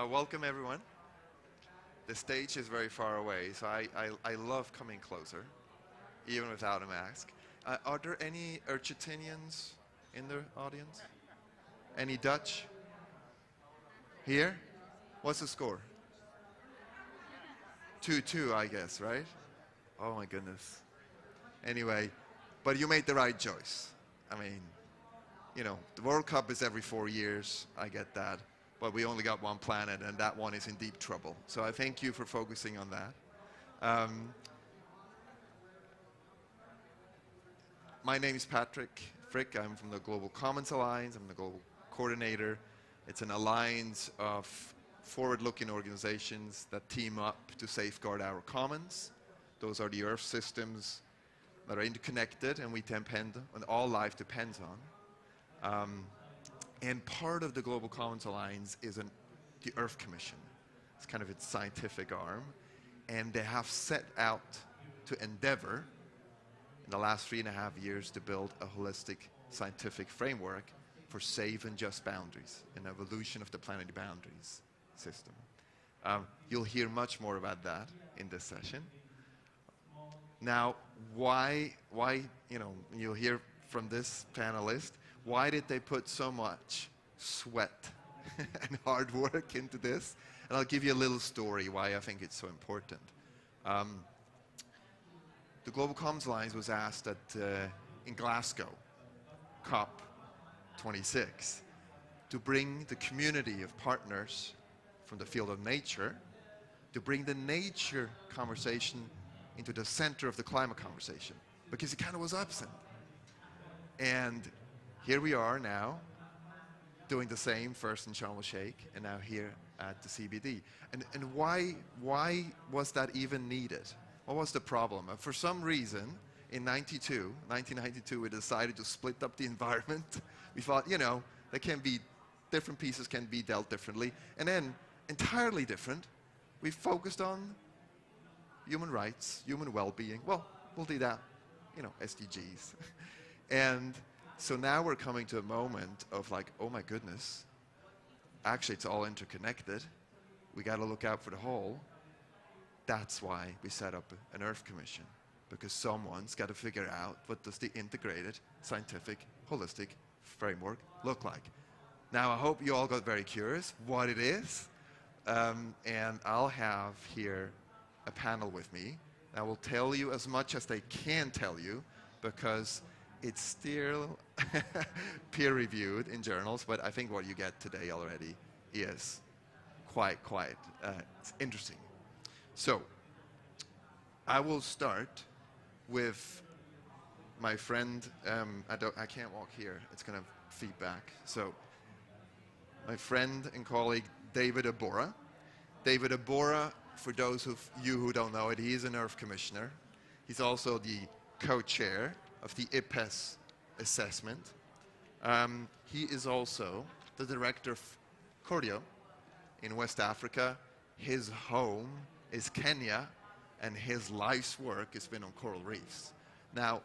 Welcome, everyone. The stage is very far away, so I love coming closer, even without a mask. Are there any Argentinians in the audience? Any Dutch? Here? What's the score? 2-2, I guess, right? Oh my goodness. Anyway, but you made the right choice. I mean, you know, the World Cup is every 4 years, I get that. But we only got one planet, and that one is in deep trouble. So I thank you for focusing on that. My name is Patrick Frick. I'm from the Global Commons Alliance. I'm the global coordinator. It's an alliance of forward-looking organizations that team up to safeguard our commons. Those are the Earth systems that are interconnected, and we depend, and all life depends on. And part of the Global Commons Alliance is the Earth Commission. It's kind of its scientific arm. And they have set out to endeavor in the last 3.5 years to build a holistic scientific framework for safe and just boundaries, an evolution of the planetary boundaries system. You'll hear much more about that in this session. Now, why, you know, you'll hear from this panelist, why did they put so much sweat and hard work into this? And I'll give you a little story why I think it's so important. The Global Commons Alliance was asked in Glasgow, COP26, to bring the community of partners from the field of nature, to bring the nature conversation into the center of the climate conversation, because it kind of was absent. And here we are now, doing the same, first in Sharm el-Sheikh, and now here at the CBD. And why was that even needed? What was the problem? For some reason, in 1992, we decided to split up the environment. We thought, you know, there can be, different pieces can be dealt differently. And then, entirely different, we focused on human rights, human well-being. Well, we'll do that, you know, SDGs. And so now we're coming to a moment of like, oh my goodness, actually it's all interconnected. We got to look out for the whole. That's why we set up an Earth Commission, because someone's got to figure out what does the integrated scientific holistic framework look like. Now I hope you all got very curious what it is, and I'll have here a panel with me that will tell you as much as they can tell you, because it's still peer-reviewed in journals, but I think what you get today already is quite interesting. So, I will start with my friend, I can't walk here, it's going to feedback. So, my friend and colleague, David Abora. David Abora, for those of you who don't know it, he is an Earth Commissioner. He's also the co-chair of the IPES assessment. He is also the director of Cordio in West Africa. His home is Kenya, and his life's work has been on coral reefs. Now,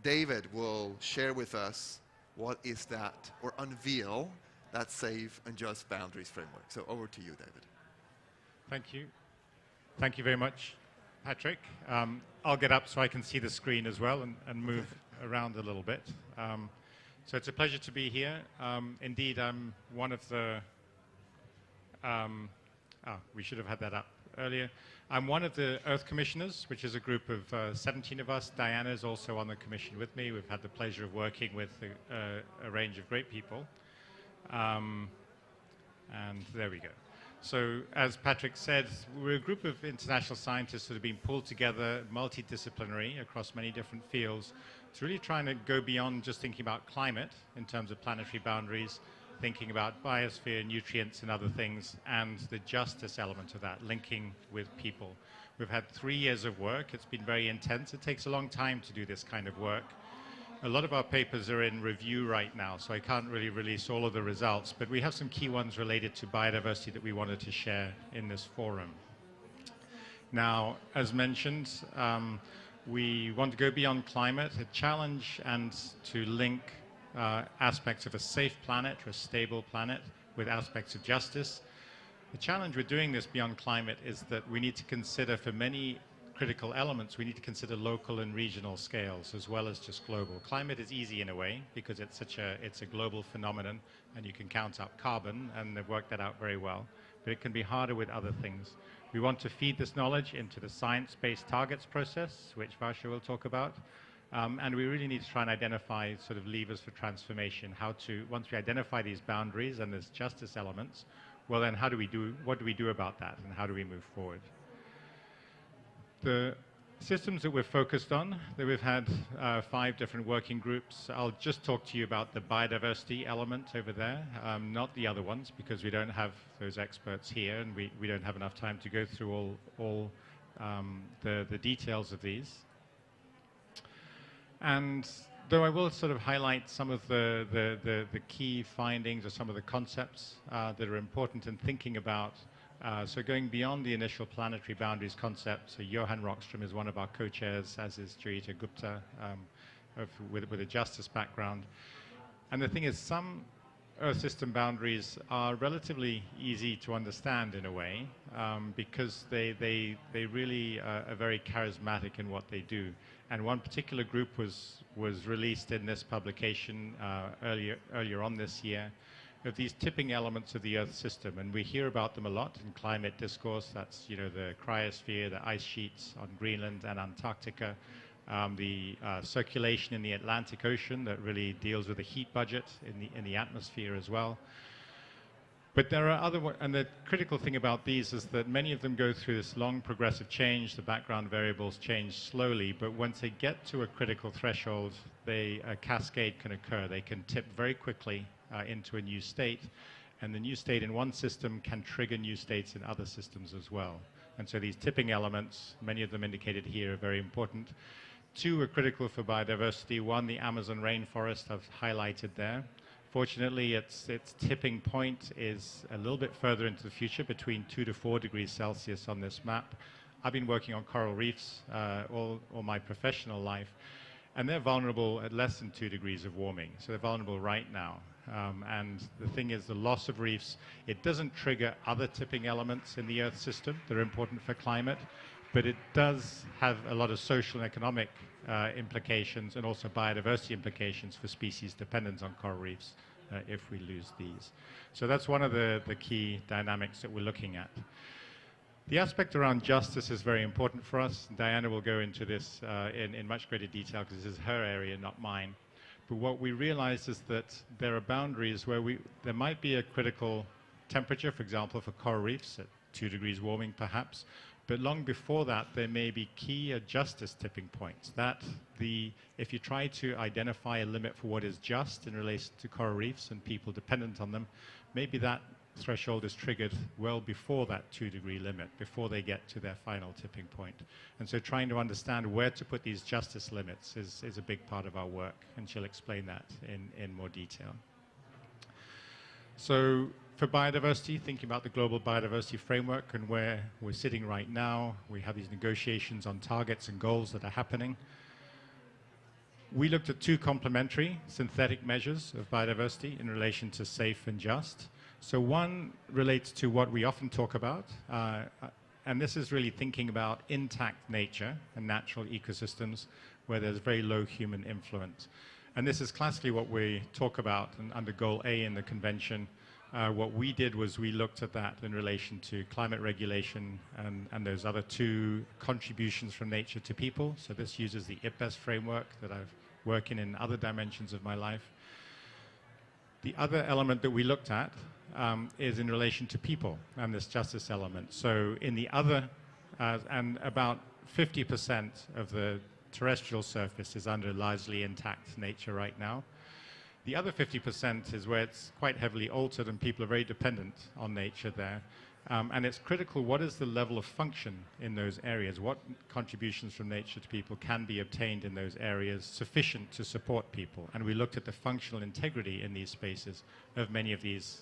David will share with us what is that, or unveil that safe and just boundaries framework. So over to you, David. Thank you. Thank you very much, Patrick. I'll get up so I can see the screen as well and move around a little bit. So it's a pleasure to be here. Indeed, I'm one of the, we should have had that up earlier. I'm one of the Earth Commissioners, which is a group of 17 of us. Diana is also on the commission with me. We've had the pleasure of working with a range of great people. And there we go. So as Patrick said, we're a group of international scientists that have been pulled together multidisciplinary across many different fields. It's really trying to go beyond just thinking about climate in terms of planetary boundaries, thinking about biosphere, nutrients and other things, and the justice element of that, linking with people. We've had 3 years of work. It's been very intense. It takes a long time to do this kind of work. A lot of our papers are in review right now, so I can't really release all of the results, but we have some key ones related to biodiversity that we wanted to share in this forum. Now, as mentioned, we want to go beyond climate, a challenge, and to link aspects of a safe planet or a stable planet with aspects of justice. The challenge with doing this beyond climate is that we need to consider, for many critical elements, we need to consider local and regional scales as well as just global. Climate is easy in a way because it's a global phenomenon, and you can count up carbon, and they've worked that out very well. But it can be harder with other things. We want to feed this knowledge into the science-based targets process, which Varsha will talk about. And we really need to try and identify sort of levers for transformation. How to, once we identify these boundaries and there's justice elements, well then what do we do about that, and how do we move forward? The systems that we're focused on, that we've had 5 different working groups. I'll just talk to you about the biodiversity element over there, not the other ones, because we don't have those experts here, and we don't have enough time to go through all the details of these. And though I will sort of highlight some of the key findings or some of the concepts that are important in thinking about. So going beyond the initial planetary boundaries concept, so Johan Rockström is one of our co-chairs, as is Jayita Gupta with a justice background. And the thing is, some Earth system boundaries are relatively easy to understand in a way, because they really are very charismatic in what they do. And one particular group was released in this publication earlier on this year, of these tipping elements of the Earth system, and we hear about them a lot in climate discourse. That's, you know, the cryosphere, the ice sheets on Greenland and Antarctica, the circulation in the Atlantic Ocean that really deals with the heat budget in the atmosphere as well. But there are other, and the critical thing about these is that many of them go through this long progressive change. The background variables change slowly, but once they get to a critical threshold, a cascade can occur. They can tip very quickly into a new state, and the new state in one system can trigger new states in other systems as well. And so these tipping elements, many of them indicated here, are very important. 2 are critical for biodiversity. 1, the Amazon rainforest, I've highlighted there. Fortunately, its tipping point is a little bit further into the future, between 2 to 4 degrees Celsius on this map. I've been working on coral reefs all my professional life, and they're vulnerable at less than 2 degrees of warming. So they're vulnerable right now. And the thing is, the loss of reefs, it doesn't trigger other tipping elements in the Earth system that are important for climate, but it does have a lot of social and economic implications, and also biodiversity implications for species dependent on coral reefs if we lose these. So that's one of the key dynamics that we're looking at. The aspect around justice is very important for us. Diana will go into this in much greater detail, because this is her area, not mine. But what we realized is that there are boundaries where there might be a critical temperature, for example, for coral reefs at 2 degrees warming perhaps, but long before that there may be key justice tipping points. If you try to identify a limit for what is just in relation to coral reefs and people dependent on them, maybe that threshold is triggered well before that 2-degree limit, before they get to their final tipping point. And so trying to understand where to put these justice limits is a big part of our work, and she'll explain that in more detail. So for biodiversity, thinking about the global biodiversity framework and where we're sitting right now, we have these negotiations on targets and goals that are happening. We looked at 2 complementary synthetic measures of biodiversity in relation to safe and just. So one relates to what we often talk about, and this is really thinking about intact nature and natural ecosystems where there's very low human influence. And this is classically what we talk about, and under Goal A in the convention, what we did was we looked at that in relation to climate regulation and those other 2 contributions from nature to people. So this uses the IPBES framework that I've worked in other dimensions of my life. The other element that we looked at is in relation to people and this justice element. So in the other, and about 50% of the terrestrial surface is under largely intact nature right now. The other 50% is where it's quite heavily altered and people are very dependent on nature there. And it's critical, what is the level of function in those areas? What contributions from nature to people can be obtained in those areas sufficient to support people? And we looked at the functional integrity in these spaces of many of these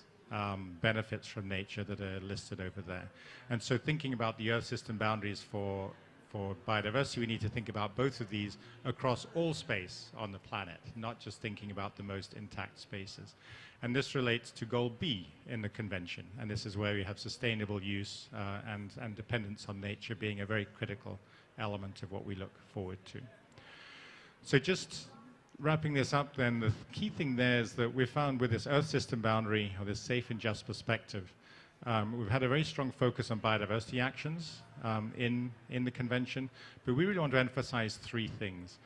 benefits from nature that are listed over there. And so thinking about the Earth system boundaries for for biodiversity, we need to think about both of these across all space on the planet, not just thinking about the most intact spaces. And this relates to goal B in the convention. And this is where we have sustainable use and dependence on nature being a very critical element of what we look forward to. So just wrapping this up then, the key thing there is that we found with this Earth system boundary, or this safe and just perspective, we've had a very strong focus on biodiversity actions in the convention, but we really want to emphasize three things.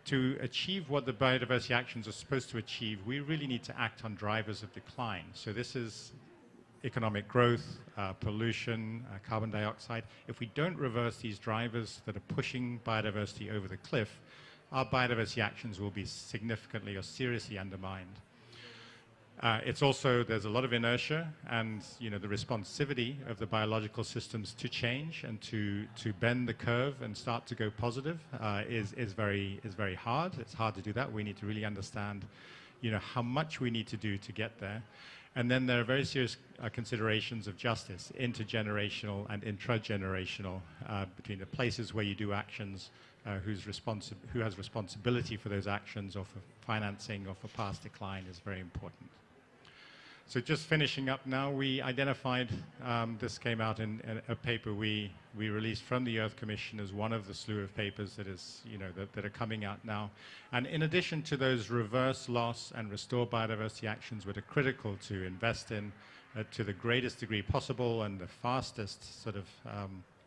To achieve what the biodiversity actions are supposed to achieve, we really need to act on drivers of decline. So this is economic growth, pollution, carbon dioxide. If we don't reverse these drivers that are pushing biodiversity over the cliff, our biodiversity actions will be significantly or seriously undermined. It's also, there's a lot of inertia, and the responsivity of the biological systems to change and to bend the curve and start to go positive is very hard. It's hard to do that. We need to really understand how much we need to do to get there. And then there are very serious considerations of justice, intergenerational and intragenerational, between the places where you do actions, who has responsibility for those actions or for financing or for past decline is very important. So just finishing up now, we identified, this came out in a paper we released from the Earth Commission as one of the slew of papers that is, that are coming out now. And in addition to those reverse loss and restore biodiversity actions that are critical to invest in to the greatest degree possible and the fastest sort of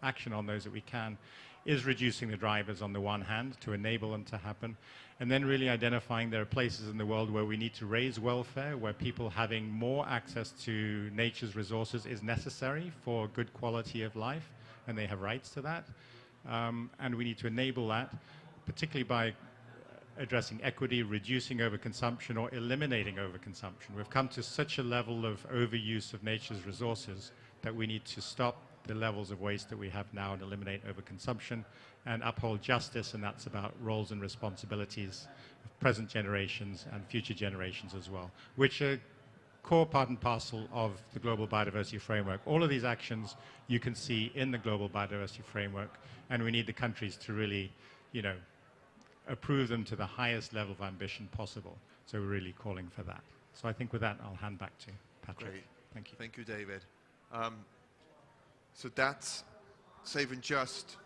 action on those that we can, is reducing the drivers on the one hand to enable them to happen, and then really identifying there are places in the world where we need to raise welfare, where people having more access to nature's resources is necessary for good quality of life, and they have rights to that. And we need to enable that, particularly by addressing equity, reducing overconsumption, or eliminating overconsumption. We've come to such a level of overuse of nature's resources that we need to stop the levels of waste that we have now and eliminate overconsumption and uphold justice, and that's about roles and responsibilities of present generations and future generations as well, which are core part and parcel of the Global Biodiversity Framework. All of these actions you can see in the Global Biodiversity Framework, and we need the countries to really, approve them to the highest level of ambition possible. So we're really calling for that. So I think with that, I'll hand back to Patrick. Great. Thank you. Thank you, David. So that's safe and just,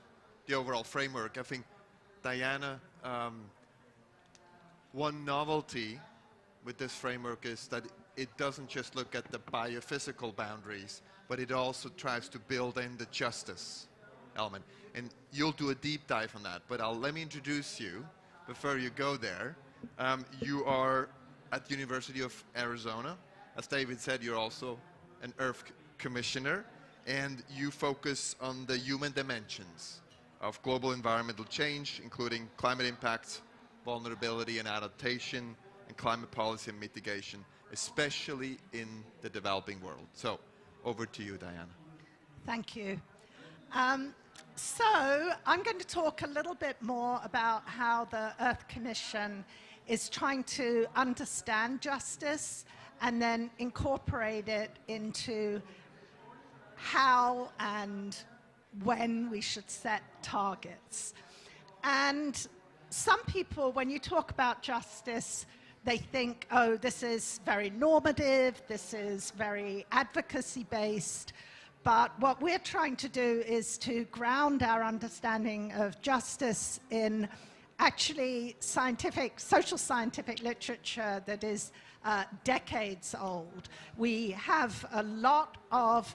the overall framework. I think, Diana, one novelty with this framework is that it doesn't just look at the biophysical boundaries, but it also tries to build in the justice element. And you'll do a deep dive on that, but let me introduce you before you go there. You are at the University of Arizona. As David said, you're also an Earth Commissioner, and you focus on the human dimensions of global environmental change, including climate impacts, vulnerability and adaptation, and climate policy and mitigation, especially in the developing world. So, over to you, Diana. Thank you. So, I'm going to talk a little bit more about how the Earth Commission is trying to understand justice and then incorporate it into how and when we should set targets. And some people, when you talk about justice, they think, oh, this is very normative, this is very advocacy-based. But what we're trying to do is to ground our understanding of justice in actually social scientific literature that is decades old. We have a lot of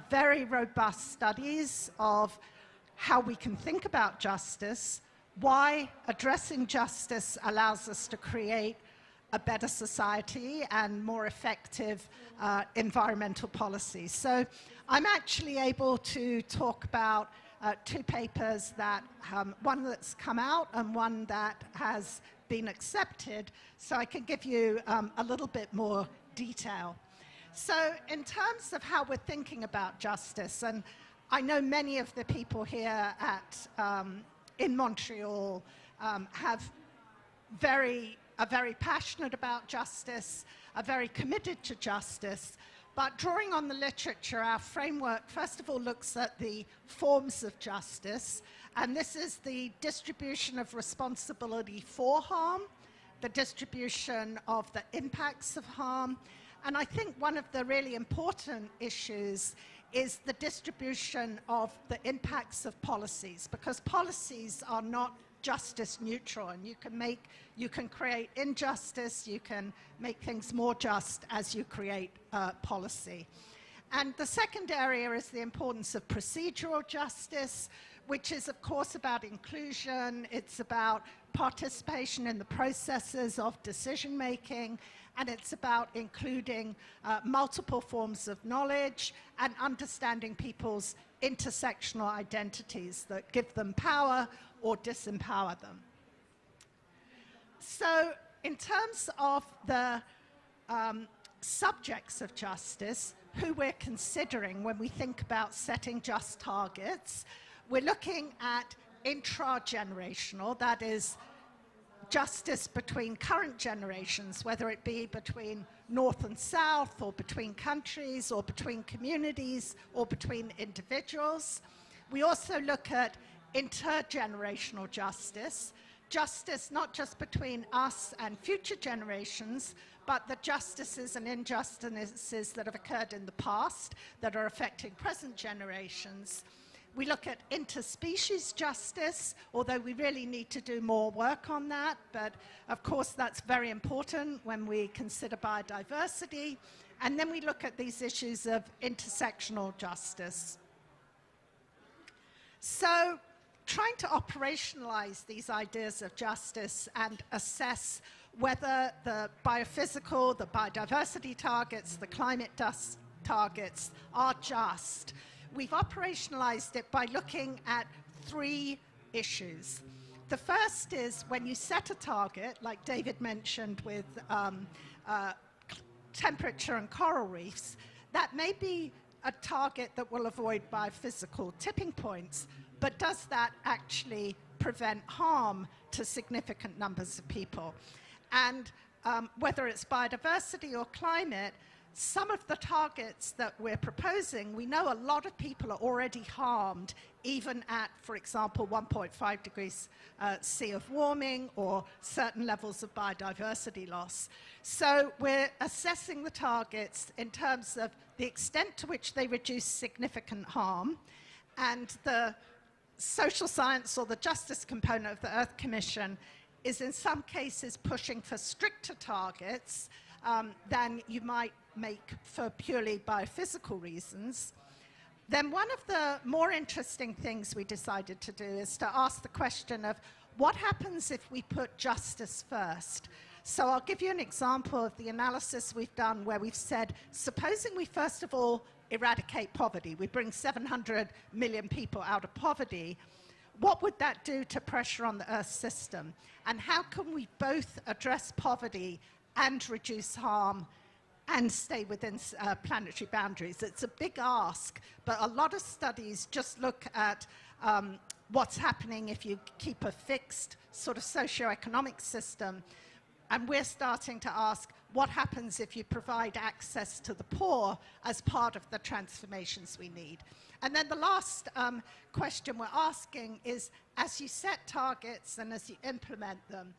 very robust studies of how we can think about justice, why addressing justice allows us to create a better society and more effective environmental policies. So I'm actually able to talk about two papers that, one that's come out and one that has been accepted, so I can give you a little bit more detail. So in terms of how we're thinking about justice, and I know many of the people here in Montreal are very passionate about justice, are very committed to justice, But drawing on the literature, our framework first of all looks at the forms of justice, and this is the distribution of responsibility for harm, the distribution of the impacts of harm, and I think one of the really important issues is the distribution of the impacts of policies, because policies are not justice neutral, and you can create injustice, you can make things more just as you create policy. And the second area is the importance of procedural justice, which is of course about inclusion, it's about participation in the processes of decision making, and it's about including multiple forms of knowledge and understanding people's intersectional identities that give them power or disempower them. So in terms of the subjects of justice, who we're considering when we think about setting just targets, we're looking at intra-generational, that is justice between current generations, whether it be between North and South, or between countries, or between communities, or between individuals. We also look at intergenerational justice, justice not just between us and future generations, but the justices and injustices that have occurred in the past that are affecting present generations. We look at interspecies justice, although we really need to do more work on that, but of course that's very important when we consider biodiversity. And then we look at these issues of intersectional justice. So trying to operationalize these ideas of justice and assess whether the biophysical, the biodiversity targets, the climate targets are just, we've operationalized it by looking at three issues. The first is when you set a target, like David mentioned with temperature and coral reefs, that may be a target that will avoid biophysical tipping points, but does that actually prevent harm to significant numbers of people? And whether it's biodiversity or climate, some of the targets that we're proposing, we know a lot of people are already harmed, even at, for example, 1.5 degrees C of warming or certain levels of biodiversity loss. So we're assessing the targets in terms of the extent to which they reduce significant harm, and the social science or the justice component of the Earth Commission is in some cases pushing for stricter targets than you might make for purely biophysical reasons. Then one of the more interesting things we decided to do is to ask the question of what happens if we put justice first? So I'll give you an example of the analysis we've done where we've said, supposing we first of all eradicate poverty, we bring 700 million people out of poverty, what would that do to pressure on the Earth system? And how can we both address poverty and reduce harm and stay within planetary boundaries? It's a big ask, but a lot of studies just look at what's happening if you keep a fixed sort of socioeconomic system. And we're starting to ask, what happens if you provide access to the poor as part of the transformations we need? And then the last question we're asking is, as you set targets and as you implement them,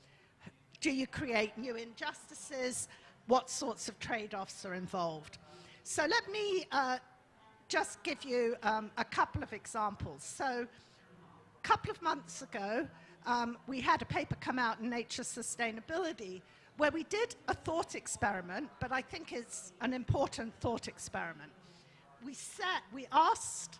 do you create new injustices? What sorts of trade-offs are involved? So let me just give you a couple of examples. So a couple of months ago, we had a paper come out in Nature Sustainability where we did a thought experiment, but I think it's an important thought experiment. We asked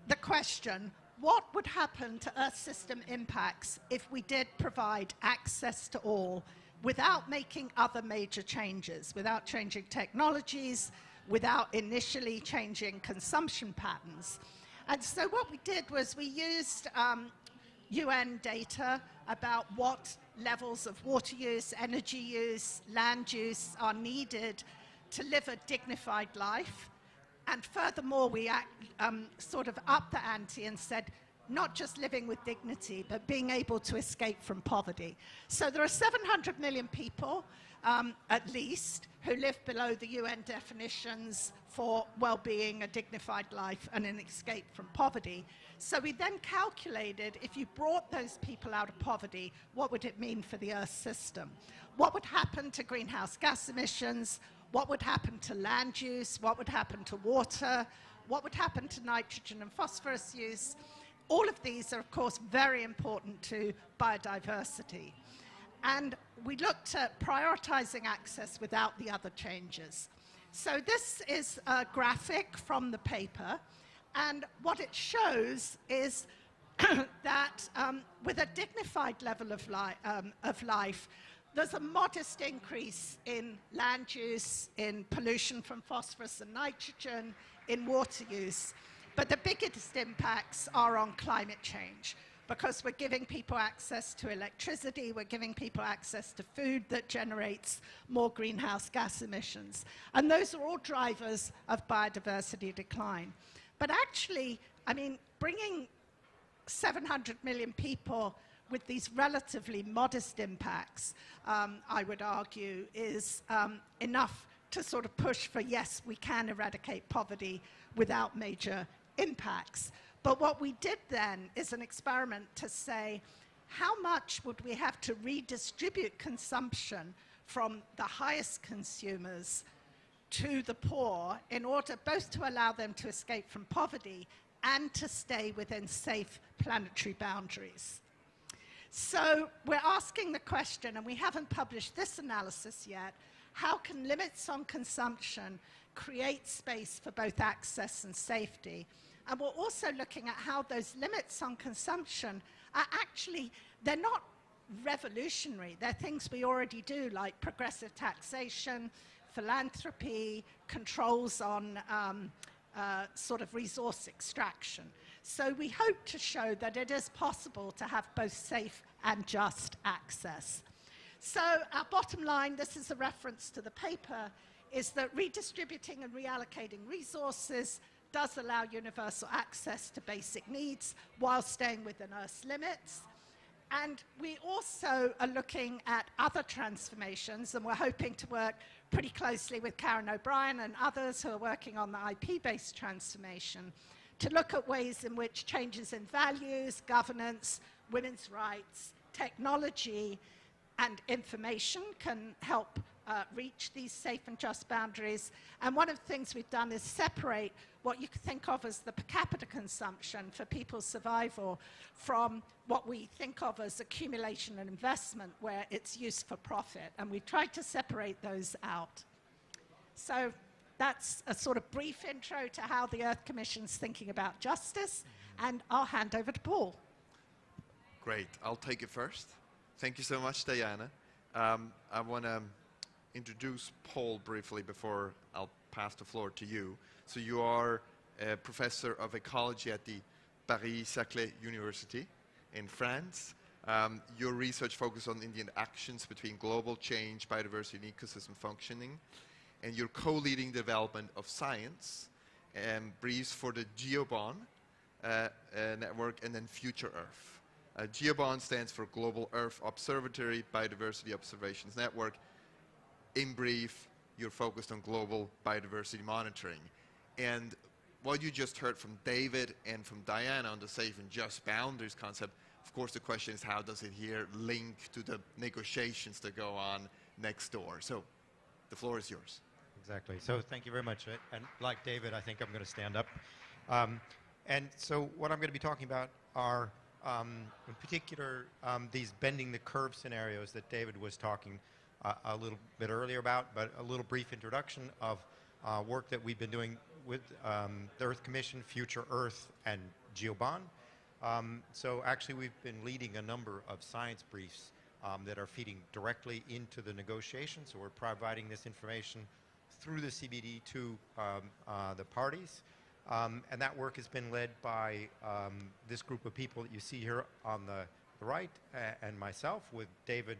the question, what would happen to Earth system impacts if we did provide access to all without making other major changes, without changing technologies, without initially changing consumption patterns? And so what we did was we used UN data about what levels of water use, energy use, land use are needed to live a dignified life. And furthermore, we sort of upped the ante and said, not just living with dignity, but being able to escape from poverty. So there are 700 million people, at least, who live below the UN definitions for well-being, a dignified life, and an escape from poverty. So we then calculated, if you brought those people out of poverty, what would it mean for the Earth system? What would happen to greenhouse gas emissions? What would happen to land use? What would happen to water? What would happen to nitrogen and phosphorus use? All of these are, of course, very important to biodiversity. And we looked at prioritizing access without the other changes. So this is a graphic from the paper, and what it shows is that with a dignified level of life, there's a modest increase in land use, in pollution from phosphorus and nitrogen, in water use. But the biggest impacts are on climate change, because we're giving people access to electricity, we're giving people access to food that generates more greenhouse gas emissions. And those are all drivers of biodiversity decline. But actually, I mean, bringing 700 million people with these relatively modest impacts, I would argue, is enough to sort of push for, yes, we can eradicate poverty without major impacts. But what we did then is an experiment to say, how much would we have to redistribute consumption from the highest consumers to the poor in order both to allow them to escape from poverty and to stay within safe planetary boundaries? So we're asking the question, and we haven't published this analysis yet, how can limits on consumption create space for both access and safety? And we're also looking at how those limits on consumption are actually, they're not revolutionary. They're things we already do, like progressive taxation, philanthropy, controls on sort of resource extraction. So we hope to show that it is possible to have both safe and just access. So our bottom line, this is a reference to the paper, is that redistributing and reallocating resources does allow universal access to basic needs while staying within Earth's limits. And we also are looking at other transformations, and we're hoping to work pretty closely with Karen O'Brien and others who are working on the IP-based transformation to look at ways in which changes in values, governance, women's rights, technology, and information can help reach these safe and just boundaries. And one of the things we've done is separate what you could think of as the per capita consumption for people's survival from what we think of as accumulation and investment, where it's used for profit. And we tried to separate those out. So that's a sort of brief intro to how the Earth Commission's thinking about justice. And I'll hand over to Paul. Great. I'll take it first. Thank you so much, Diana. I want to introduce Paul briefly before I'll pass the floor to you. So you are a professor of ecology at the Paris-Saclay University in France. Your research focuses on Indian actions between global change, biodiversity, and ecosystem functioning. And you're co-leading the development of science and briefs for the GEOBON network and then Future Earth. GEOBON stands for Global Earth Observatory Biodiversity Observations Network. In brief, you're focused on global biodiversity monitoring. And what you just heard from David and from Diana on the safe and just boundaries concept, of course the question is, how does it here link to the negotiations that go on next door? So the floor is yours. Exactly. So thank you very much. And like David, I think I'm going to stand up. And so what I'm going to be talking about are, in particular, these bending the curve scenarios that David was talking a little bit earlier about, but a little brief introduction of work that we've been doing with the Earth Commission, Future Earth, and GEOBON. So actually we've been leading a number of science briefs that are feeding directly into the negotiations. So we're providing this information through the CBD to the parties. And that work has been led by this group of people that you see here on the right, and myself, with David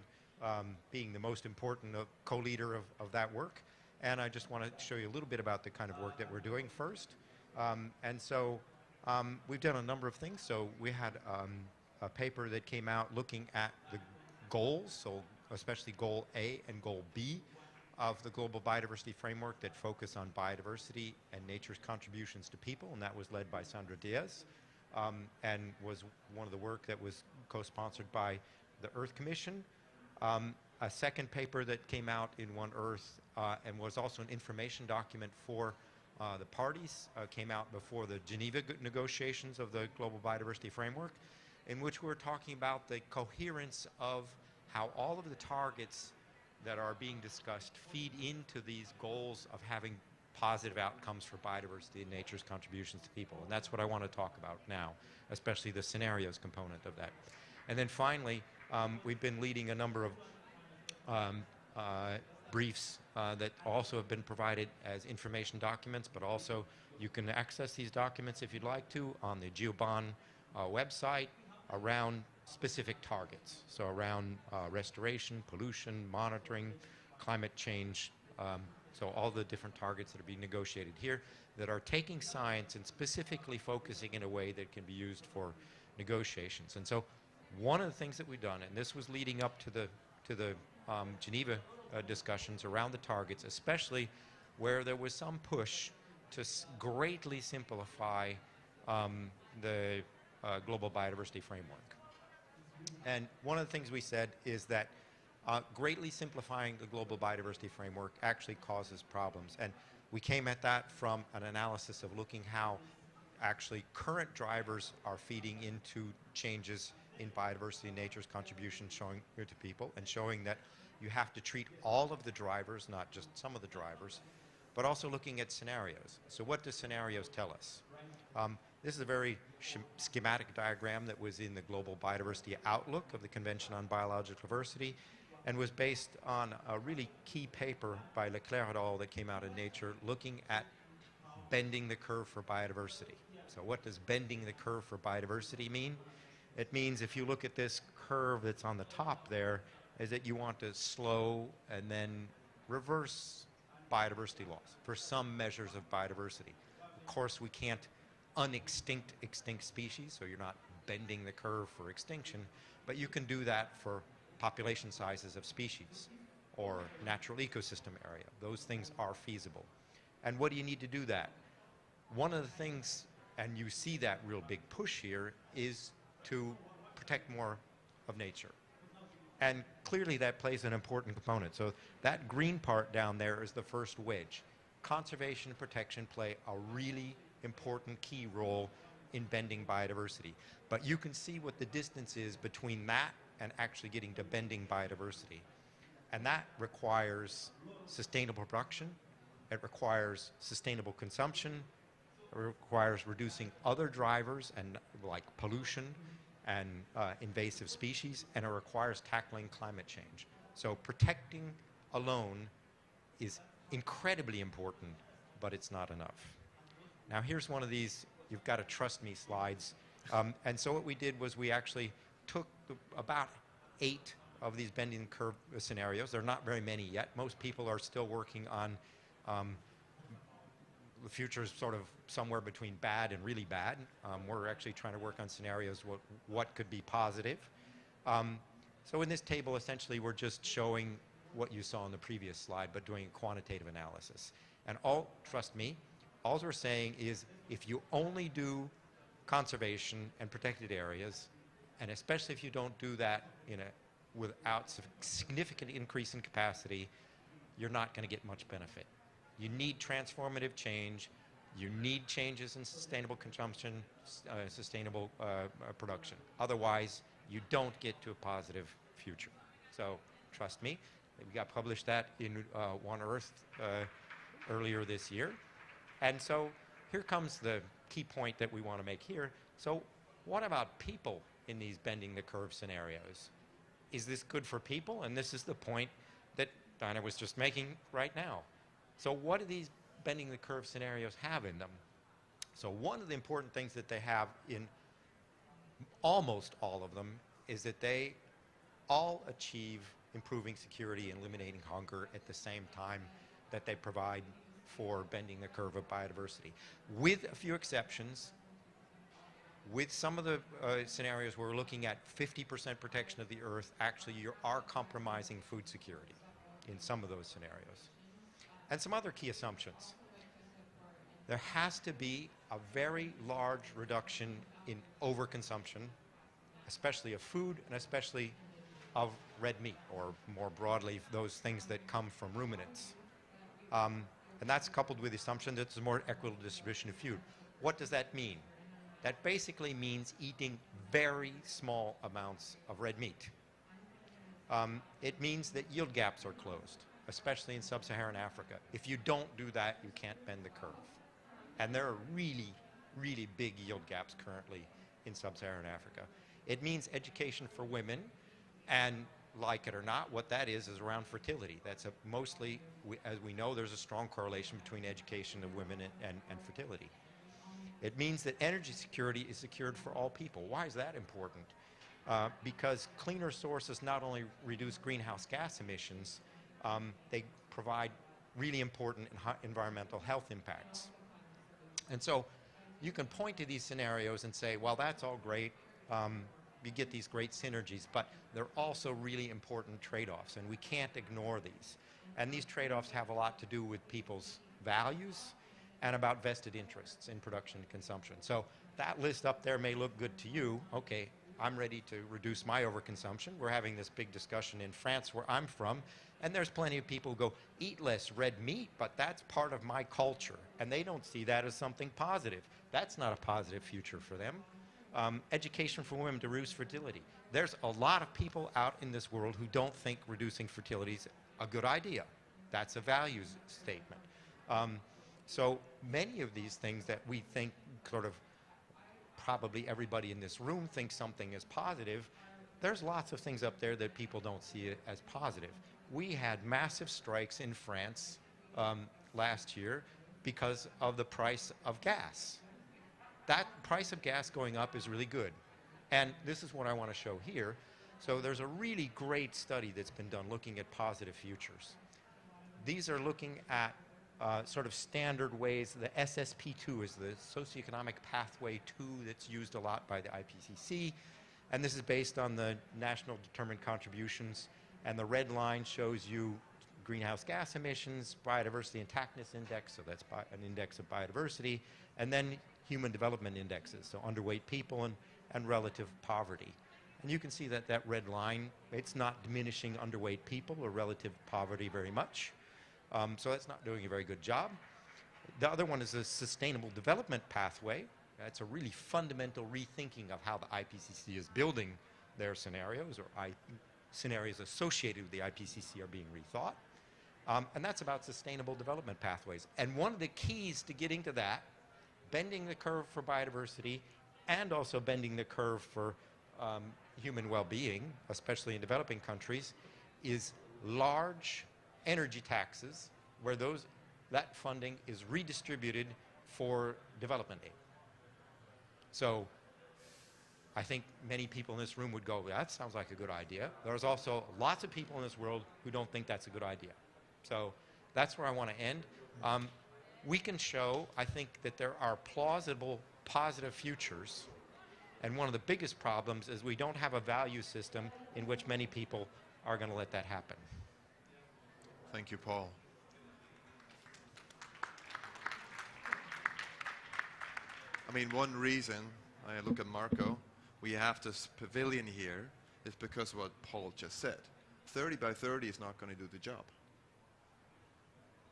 being the most important co-leader of that work. And I just want to show you a little bit about the kind of work that we're doing first. And so we've done a number of things. So we had a paper that came out looking at the goals, so especially Goal A and Goal B of the Global Biodiversity Framework that focus on biodiversity and nature's contributions to people, and that was led by Sandra Diaz, and was one of the work that was co-sponsored by the Earth Commission. A second paper that came out in One Earth and was also an information document for the parties came out before the Geneva negotiations of the Global Biodiversity Framework, in which we're talking about the coherence of how all of the targets that are being discussed feed into these goals of having positive outcomes for biodiversity and nature's contributions to people. And that's what I want to talk about now, especially the scenarios component of that. And then finally, we've been leading a number of briefs that also have been provided as information documents, but also you can access these documents if you'd like to on the GEOBON website around specific targets. So around restoration, pollution, monitoring, climate change, so all the different targets that are being negotiated here that are taking science and specifically focusing in a way that can be used for negotiations. And so one of the things that we've done, and this was leading up to the Geneva discussions around the targets, especially where there was some push to greatly simplify the Global Biodiversity Framework. And one of the things we said is that greatly simplifying the Global Biodiversity Framework actually causes problems. And we came at that from an analysis of looking how actually current drivers are feeding into changes in biodiversity and nature's contribution showing here to people, and showing that you have to treat all of the drivers, not just some of the drivers, but also looking at scenarios. So what do scenarios tell us? This is a very schematic diagram that was in the Global Biodiversity Outlook of the Convention on Biological Diversity, and was based on a really key paper by Leclerc et al. That came out in Nature looking at bending the curve for biodiversity. So what does bending the curve for biodiversity mean? It means if you look at this curve that's on the top there, is that you want to slow and then reverse biodiversity loss for some measures of biodiversity. Of course, we can't unextinct extinct species, so you're not bending the curve for extinction, but you can do that for population sizes of species or natural ecosystem area. Those things are feasible. And what do you need to do that? One of the things, and you see that real big push here, is to protect more of nature. And clearly that plays an important component. So that green part down there is the first wedge. Conservation and protection play a really important key role in bending biodiversity. But you can see what the distance is between that and actually getting to bending biodiversity. And that requires sustainable production. It requires sustainable consumption. It requires reducing other drivers and like pollution and invasive species, and it requires tackling climate change. So protecting alone is incredibly important, but it's not enough. Now here's one of these, you've got to trust me slides. And so what we did was we actually took about 8 of these bending the curve scenarios. There are not very many yet. Most people are still working on the future is sort of somewhere between bad and really bad. We're actually trying to work on scenarios what could be positive. So in this table, essentially, we're just showing what you saw on the previous slide, but doing a quantitative analysis. And trust me, all we're saying is if you only do conservation and protected areas, and especially if you don't do that without significant increase in capacity, you're not going to get much benefit. You need transformative change. You need changes in sustainable consumption, sustainable production. Otherwise, you don't get to a positive future. So trust me, we got published that in One Earth earlier this year. And so here comes the key point that we want to make here. So what about people in these bending the curve scenarios? Is this good for people? And this is the point that Dinah was just making right now. So what do these bending the curve scenarios have in them? So one of the important things that they have in almost all of them is that they all achieve improving security and eliminating hunger at the same time that they provide for bending the curve of biodiversity. With a few exceptions, With some of the scenarios where we're looking at 50% protection of the Earth, actually you are compromising food security in some of those scenarios. And some other key assumptions. There has to be a very large reduction in overconsumption, especially of food and especially of red meat, or more broadly, those things that come from ruminants. And that's coupled with the assumption that there's a more equitable distribution of food. What does that mean? That basically means eating very small amounts of red meat. It means that yield gaps are closed, especially in sub-Saharan Africa. If you don't do that, you can't bend the curve. And there are really, really big yield gaps currently in sub-Saharan Africa. It means education for women, and like it or not, what that is around fertility. That's mostly, as we know, there's a strong correlation between education of women and fertility. It means that energy security is secured for all people. Why is that important? Because cleaner sources not only reduce greenhouse gas emissions, they provide really important environmental health impacts. And so you can point to these scenarios and say, well, that's all great. You get these great synergies, but they're also really important trade-offs, and we can't ignore these. And these trade-offs have a lot to do with people's values and about vested interests in production and consumption. So that list up there may look good to you. Okay, I'm ready to reduce my overconsumption. We're having this big discussion in France where I'm from, and there's plenty of people who go, eat less red meat, but that's part of my culture. And they don't see that as something positive. That's not a positive future for them. Education for women to reduce fertility. There's a lot of people out in this world who don't think reducing fertility is a good idea. That's a values statement. So many of these things that we think sort of probably everybody in this room thinks something is positive, there's lots of things up there that people don't see it as positive. We had massive strikes in France last year because of the price of gas. That price of gas going up is really good. And this is what I want to show here. So there's a really great study that's been done looking at positive futures. These are looking at sort of standard ways. The SSP2 is the socioeconomic pathway 2 that's used a lot by the IPCC. And this is based on the national determined contributions. And the red line shows you greenhouse gas emissions, biodiversity intactness index, so that's an index of biodiversity, and then human development indexes, so underweight people and relative poverty. And you can see that that red line, it's not diminishing underweight people or relative poverty very much. So that's not doing a very good job. The other one is a sustainable development pathway. That's a really fundamental rethinking of how the IPCC is building their scenarios, or scenarios associated with the IPCC are being rethought. And that's about sustainable development pathways. And one of the keys to getting to that, bending the curve for biodiversity and also bending the curve for human well-being, especially in developing countries, is large energy taxes where that funding is redistributed for development aid. So I think many people in this room would go, that sounds like a good idea. There's also lots of people in this world who don't think that's a good idea. So that's where I want to end. We can show, I think, that there are plausible positive futures. And one of the biggest problems is we don't have a value system in which many people are going to let that happen. Thank you, Paul. I mean, one reason, I look at Marco, we have this pavilion here is because of what Paul just said. 30 by 30 is not going to do the job.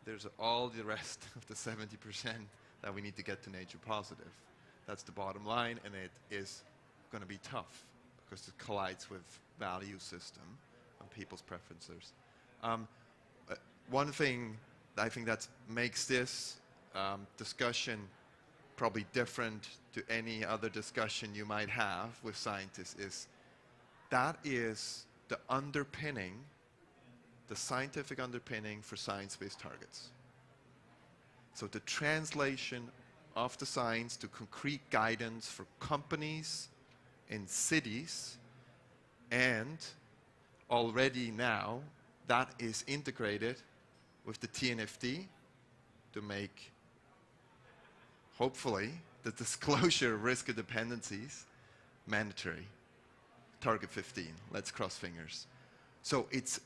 There's all the rest of the 70% that we need to get to nature positive. That's the bottom line, and it is going to be tough because it collides with value system and people's preferences. One thing I think that makes this discussion probably different to any other discussion you might have with scientists is that is the underpinning, the scientific underpinning for science-based targets. So the translation of the science to concrete guidance for companies in cities, and already now that is integrated with the TNFD to make, hopefully, the disclosure of risk of dependencies, mandatory. Target 15, let's cross fingers. So it's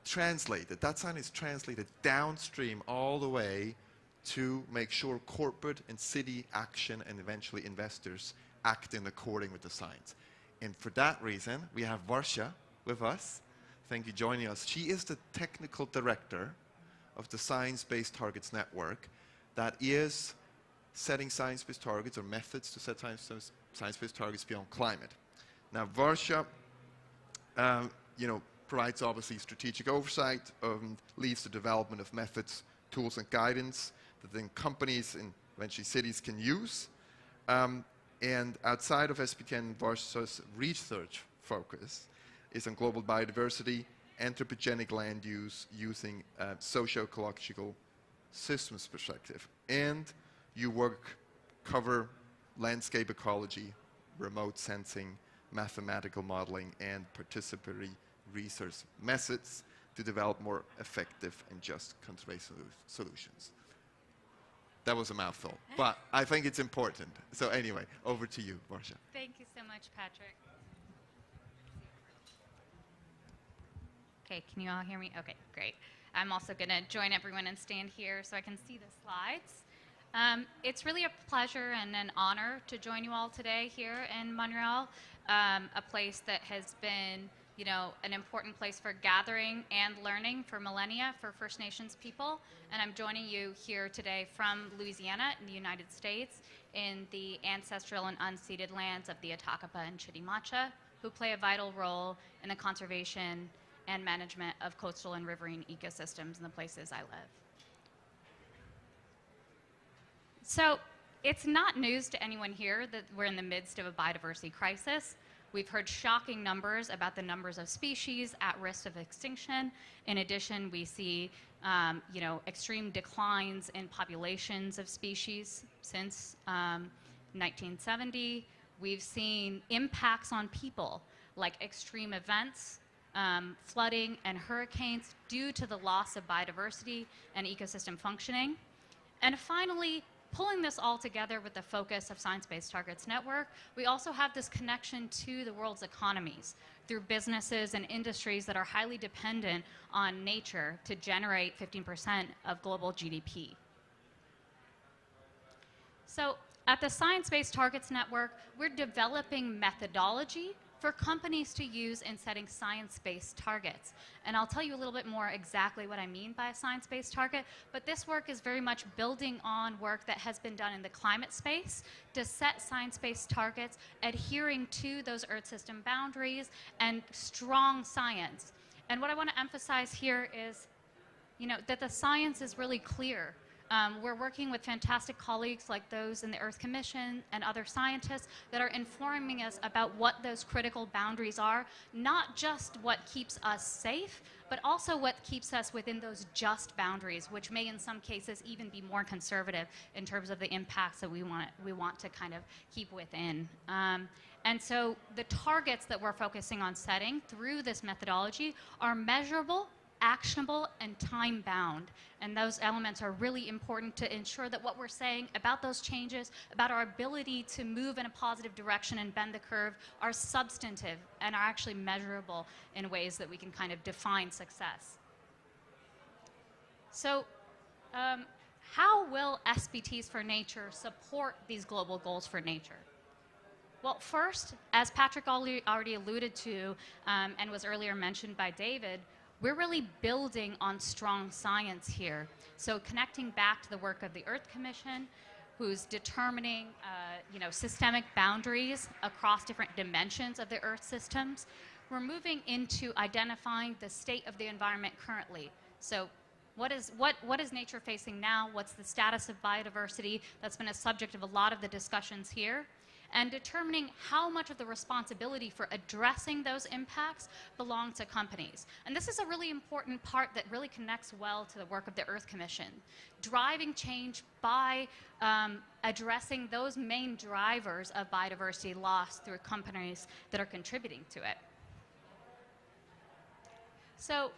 translated, that sign is translated downstream all the way to make sure corporate and city action and eventually investors act in according with the signs. And for that reason, we have Varsha with us. Thank you for joining us. She is the technical director of the Science-Based Targets Network that is setting science-based targets or methods to set science-based targets beyond climate. Now, Varsha, provides obviously strategic oversight, leads the development of methods, tools, and guidance that then companies and eventually cities can use. And outside of SBTN, Varsha's research focus is on global biodiversity, anthropogenic land use using socio-ecological systems perspective. And you cover landscape ecology, remote sensing, mathematical modeling, and participatory research methods to develop more effective and just conservation solutions. That was a mouthful, but I think it's important. So anyway, over to you, Varsha. Thank you so much, Patrick. Okay, can you all hear me? Okay, great. I'm also going to join everyone and stand here so I can see the slides. It's really a pleasure and an honor to join you all today here in Montreal, a place that has been, an important place for gathering and learning for millennia for First Nations people. And I'm joining you here today from Louisiana in the United States in the ancestral and unceded lands of the Atakapa and Chitimacha, who play a vital role in the conservation and management of coastal and riverine ecosystems in the places I live. So it's not news to anyone here that we're in the midst of a biodiversity crisis. We've heard shocking numbers about the numbers of species at risk of extinction. In addition, we see extreme declines in populations of species since 1970. We've seen impacts on people like extreme events, flooding and hurricanes due to the loss of biodiversity and ecosystem functioning. And finally, pulling this all together with the focus of Science-Based Targets Network, we also have this connection to the world's economies through businesses and industries that are highly dependent on nature to generate 15% of global GDP. So at the Science-Based Targets Network, we're developing methodology for companies to use in setting science-based targets. And I'll tell you a little bit more exactly what I mean by a science-based target, but this work is very much building on work that has been done in the climate space to set science-based targets, adhering to those Earth system boundaries and strong science. And what I want to emphasize here is, that the science is really clear. We're working with fantastic colleagues like those in the Earth Commission and other scientists that are informing us about what those critical boundaries are, not just what keeps us safe, but also what keeps us within those just boundaries, which may in some cases even be more conservative in terms of the impacts that we want to kind of keep within. And so the targets that we're focusing on setting through this methodology are measurable, actionable, and time-bound. And those elements are really important to ensure that what we're saying about those changes, about our ability to move in a positive direction and bend the curve, are substantive and are actually measurable in ways that we can kind of define success. So how will SBTs for nature support these global goals for nature? Well, first, as Patrick already alluded to and was earlier mentioned by David, we're really building on strong science here. So connecting back to the work of the Earth Commission, who's determining systemic boundaries across different dimensions of the Earth systems, we're moving into identifying the state of the environment currently. So what is nature facing now? What's the status of biodiversity? That's been a subject of a lot of the discussions here. And determining how much of the responsibility for addressing those impacts belong to companies. And this is a really important part that really connects well to the work of the Earth Commission. Driving change by addressing those main drivers of biodiversity loss through companies that are contributing to it. So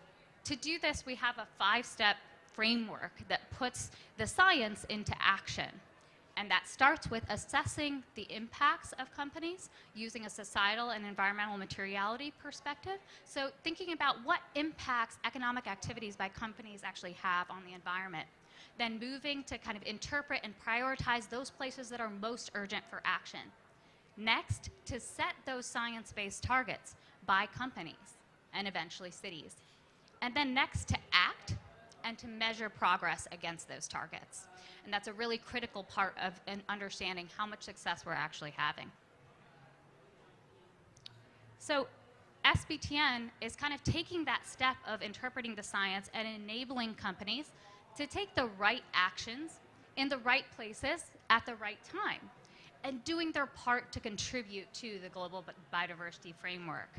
to do this, we have a 5-step framework that puts the science into action. And that starts with assessing the impacts of companies using a societal and environmental materiality perspective. So thinking about what impacts economic activities by companies actually have on the environment. Then moving to kind of interpret and prioritize those places that are most urgent for action. Next, to set those science-based targets by companies and eventually cities. And then next, to act and to measure progress against those targets. And that's a really critical part of understanding how much success we're actually having. So SBTN is kind of taking that step of interpreting the science and enabling companies to take the right actions in the right places at the right time and doing their part to contribute to the global biodiversity framework.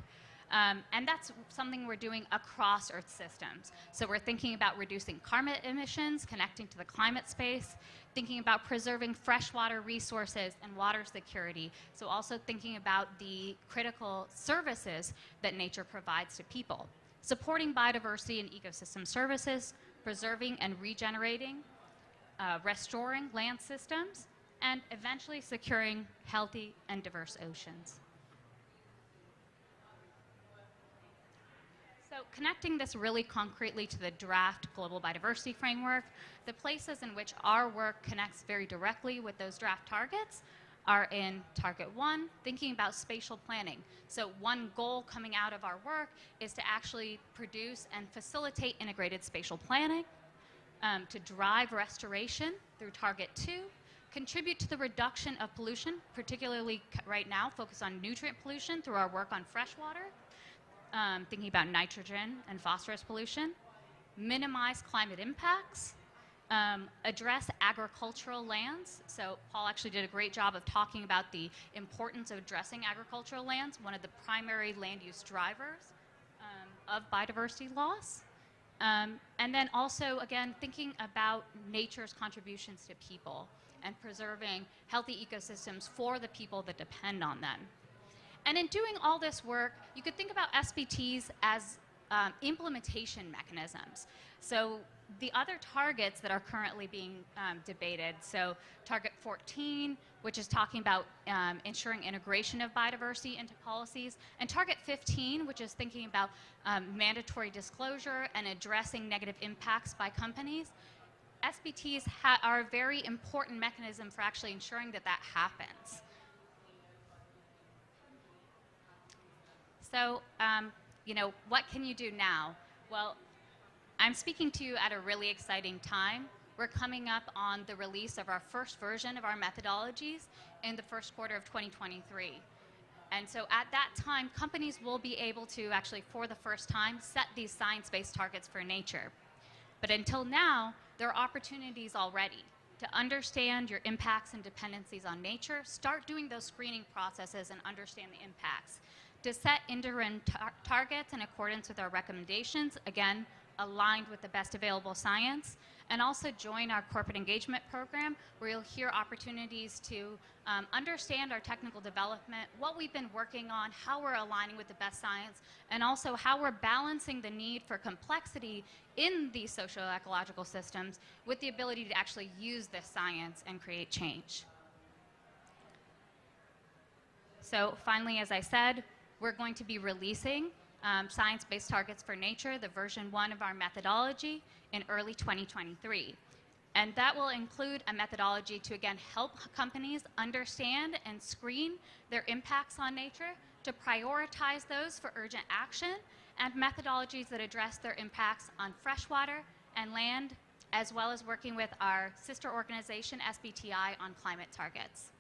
And that's something we're doing across Earth systems. So we're thinking about reducing carbon emissions, connecting to the climate space, thinking about preserving freshwater resources and water security. So also thinking about the critical services that nature provides to people. Supporting biodiversity and ecosystem services, preserving and regenerating, restoring land systems, and eventually securing healthy and diverse oceans. So connecting this really concretely to the draft Global Biodiversity Framework, the places in which our work connects very directly with those draft targets are in Target 1, thinking about spatial planning. So one goal coming out of our work is to actually produce and facilitate integrated spatial planning, to drive restoration through Target 2, contribute to the reduction of pollution, particularly right now focus on nutrient pollution through our work on freshwater, thinking about nitrogen and phosphorus pollution, minimize climate impacts, address agricultural lands. So Paul actually did a great job of talking about the importance of addressing agricultural lands, one of the primary land use drivers of biodiversity loss. And then also, again, thinking about nature's contributions to people and preserving healthy ecosystems for the people that depend on them. And in doing all this work, you could think about SBTs as implementation mechanisms. So the other targets that are currently being debated, so Target 14, which is talking about ensuring integration of biodiversity into policies, and Target 15, which is thinking about mandatory disclosure and addressing negative impacts by companies. SBTs are a very important mechanism for actually ensuring that that happens. So, you know, what can you do now? Well, I'm speaking to you at a really exciting time. We're coming up on the release of our first version of our methodologies in the first quarter of 2023. And so at that time, companies will be able to actually, for the first time, set these science-based targets for nature. But until now, there are opportunities already to understand your impacts and dependencies on nature, start doing those screening processes and understand the impacts. To set interim targets in accordance with our recommendations, again, aligned with the best available science, and also join our corporate engagement program, where you'll hear opportunities to understand our technical development, what we've been working on, how we're aligning with the best science, and also how we're balancing the need for complexity in these socio-ecological systems with the ability to actually use this science and create change. So finally, as I said, we're going to be releasing science-based targets for nature, the version 1 of our methodology, in early 2023. And that will include a methodology to, again, help companies understand and screen their impacts on nature, to prioritize those for urgent action, and methodologies that address their impacts on freshwater and land, as well as working with our sister organization, SBTI, on climate targets.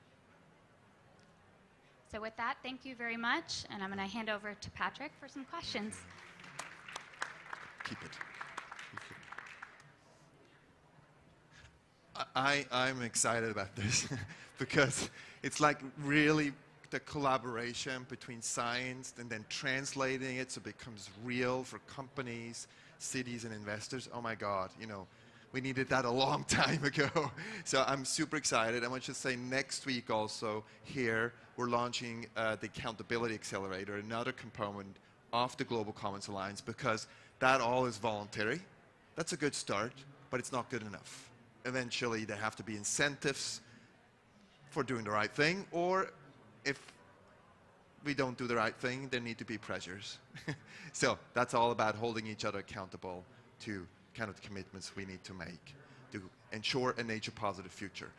So with that, thank you very much, and I'm going to hand over to Patrick for some questions. Keep it. I'm excited about this because it's like really the collaboration between science and then translating it so it becomes real for companies, cities, and investors. Oh my God, you know, we needed that a long time ago. So I'm super excited. I want to say next week also here, we're launching the Accountability Accelerator, another component of the Global Commons Alliance, because that all is voluntary. That's a good start, but it's not good enough. Eventually, there have to be incentives for doing the right thing, or if we don't do the right thing, there need to be pressures. So that's all about holding each other accountable to kind of the commitments we need to make to ensure a nature-positive future.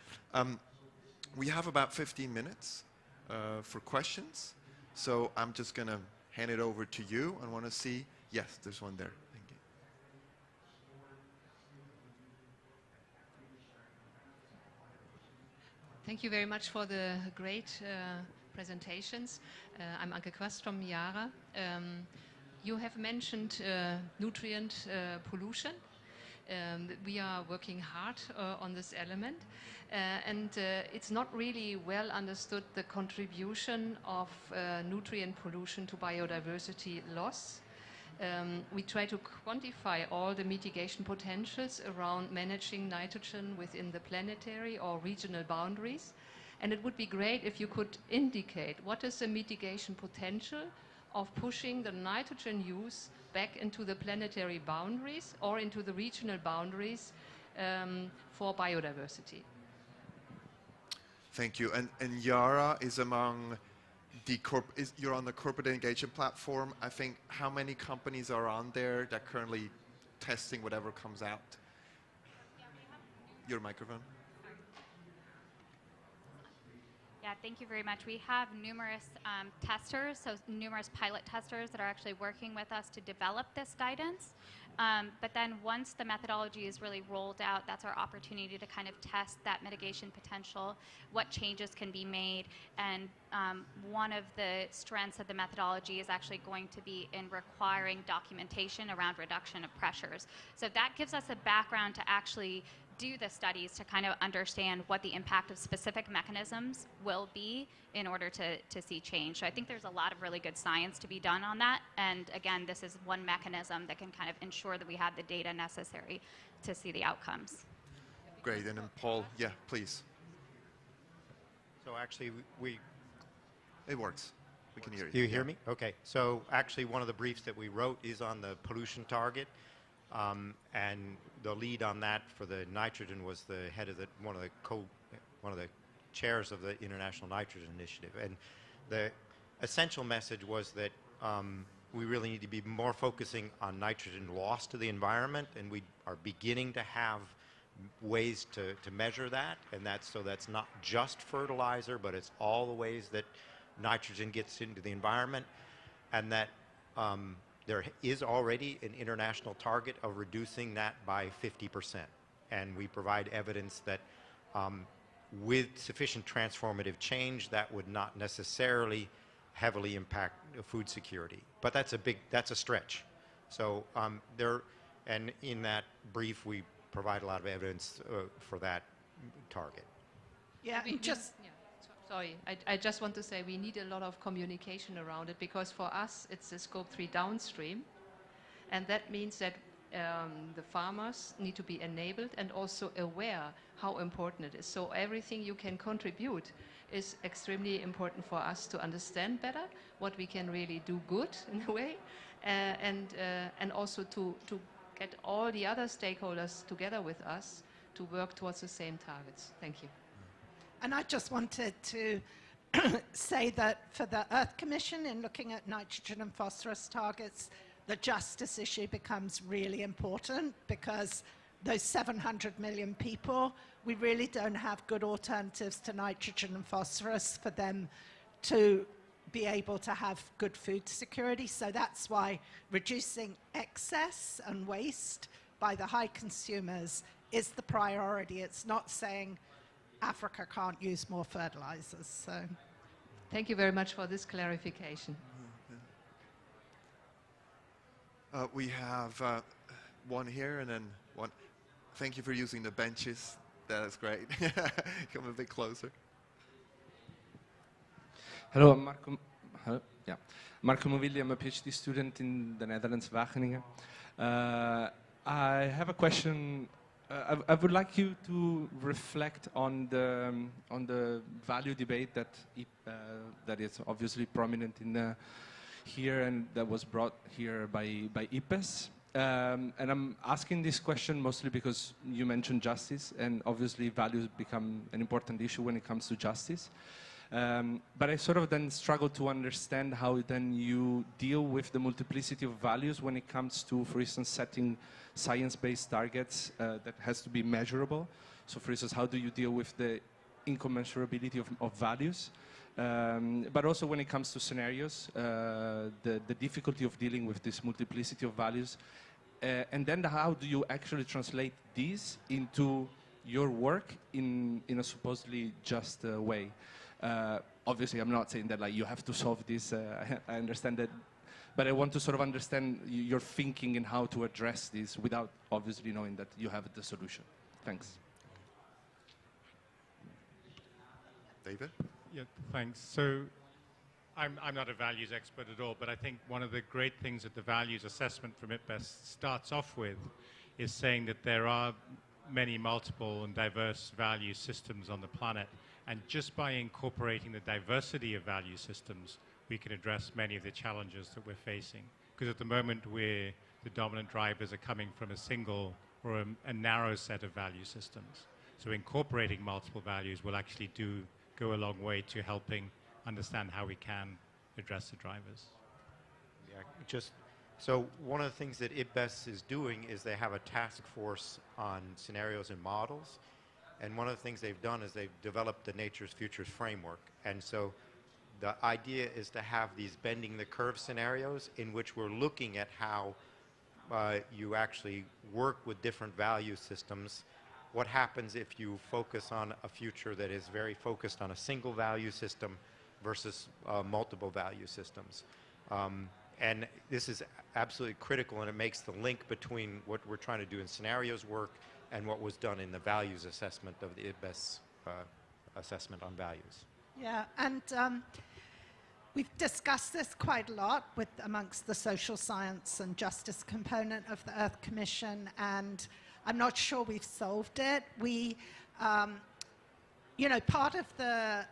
We have about 15 minutes for questions, so I'm just going to hand it over to you. I want to see, yes, there's one there. Thank you. Thank you very much for the great presentations. I'm Anke Quast from Yara. You have mentioned nutrient pollution. We are working hard on this element, and it's not really well understood the contribution of nutrient pollution to biodiversity loss. We try to quantify all the mitigation potentials around managing nitrogen within the planetary or regional boundaries. And it would be great if you could indicate what is the mitigation potential of pushing the nitrogen use back into the planetary boundaries or into the regional boundaries for biodiversity. Thank you. And Yara is among the you're on the corporate engagement platform. I think how many companies are on there that currently testing whatever comes out? Your microphone. Yeah, thank you very much. We have numerous testers, so numerous pilot testers that are actually working with us to develop this guidance. But then once the methodology is really rolled out, that's our opportunity to kind of test that mitigation potential, what changes can be made, and one of the strengths of the methodology is actually going to be in requiring documentation around reduction of pressures. So that gives us a background to actually do the studies to kind of understand what the impact of specific mechanisms will be in order to see change. So I think there's a lot of really good science to be done on that. And again, this is one mechanism that can kind of ensure that we have the data necessary to see the outcomes. Great. And then Paul, yeah, please. So actually, It works. We can hear you. Do you hear me? Okay. So actually, one of the briefs that we wrote is on the pollution target. And the lead on that for the nitrogen was the head of one of the chairs of the International Nitrogen Initiative. And the essential message was that we really need to be more focusing on nitrogen loss to the environment, and we are beginning to have ways to measure that, and that's not just fertilizer, but it's all the ways that nitrogen gets into the environment, and that there is already an international target of reducing that by 50%. And we provide evidence that with sufficient transformative change, that would not necessarily heavily impact food security. But that's a stretch. So and in that brief, we provide a lot of evidence for that target. Yeah, Sorry, I just want to say we need a lot of communication around it, because for us it's the scope 3 downstream, and that means that the farmers need to be enabled and also aware how important it is. So everything you can contribute is extremely important for us to understand better what we can really do good in a way, and also to get all the other stakeholders together with us to work towards the same targets. Thank you. And I just wanted to say that for the Earth Commission, in looking at nitrogen and phosphorus targets, the justice issue becomes really important, because those 700 million people, we really don't have good alternatives to nitrogen and phosphorus for them to be able to have good food security. So that's why reducing excess and waste by the high consumers is the priority. It's not saying Africa can't use more fertilizers. So thank you very much for this clarification. We have one here and then one. Thank you for using the benches. That is great. Come a bit closer. Hello, Marco. Hello. Yeah, Marco Movilli. I'm a PhD student in the Netherlands, Wageningen. I have a question. I would like you to reflect on the value debate that is obviously prominent in here, and that was brought here by IPES. And I'm asking this question mostly because you mentioned justice, and obviously values become an important issue when it comes to justice. But I sort of then struggle to understand how then you deal with the multiplicity of values when it comes to, for instance, setting science-based targets that has to be measurable. So for instance, how do you deal with the incommensurability of values? But also when it comes to scenarios, the difficulty of dealing with this multiplicity of values. And then how do you actually translate these into your work in a supposedly just way? Obviously, I'm not saying that like you have to solve this. I understand that, but I want to sort of understand your thinking and how to address this without obviously knowing that you have the solution. Thanks. David? Yeah, thanks. So I'm not a values expert at all, but I think one of the great things that the values assessment from IPBES starts off with is saying that there are many multiple and diverse value systems on the planet. And just by incorporating the diversity of value systems, we can address many of the challenges that we're facing. Because at the moment, the dominant drivers are coming from a single or a narrow set of value systems. So incorporating multiple values will actually go a long way to helping understand how we can address the drivers. Yeah, so one of the things that IPBES is doing is they have a task force on scenarios and models. And one of the things they've done is they've developed the Nature's Futures framework. And so the idea is to have these bending the curve scenarios in which we're looking at how you actually work with different value systems. What happens if you focus on a future that is very focused on a single value system versus multiple value systems? And this is absolutely critical, and it makes the link between what we're trying to do in scenarios work and what was done in the values assessment of the IPBES assessment on values. Yeah, and we've discussed this quite a lot amongst the social science and justice component of the Earth Commission, and I'm not sure we've solved it. We, part of the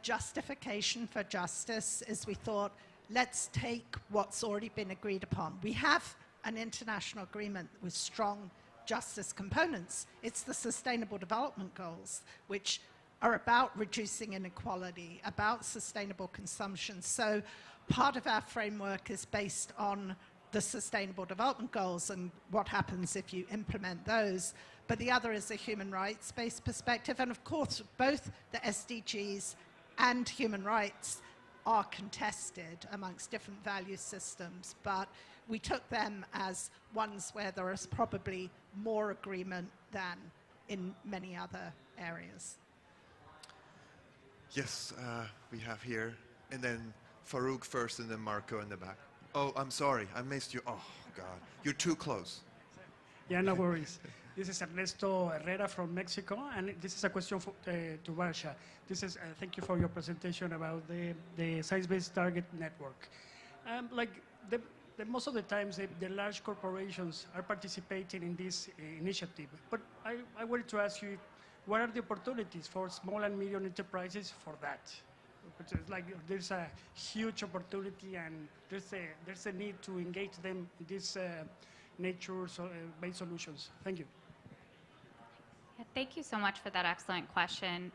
justification for justice is we thought, let's take what's already been agreed upon. We have an international agreement with strong justice components. It's the Sustainable Development Goals, which are about reducing inequality, about sustainable consumption. So part of our framework is based on the Sustainable Development Goals and what happens if you implement those. But the other is a human rights-based perspective. And of course, both the SDGs and human rights are contested amongst different value systems. But we took them as ones where there is probably more agreement than in many other areas. Yes, we have here, and then Farouk first, and then Marco in the back. Oh, I'm sorry, I missed you. Oh, God, you're too close. Yeah, no worries. This is Ernesto Herrera from Mexico, and this is a question to Varsha. This is thank you for your presentation about the science-based target network. Most of the times, the large corporations are participating in this initiative. But I wanted to ask you, what are the opportunities for small and medium enterprises for that? It's like there's a huge opportunity, and there's a need to engage them in these nature-based solutions. Thank you. Yeah, thank you so much for that excellent question.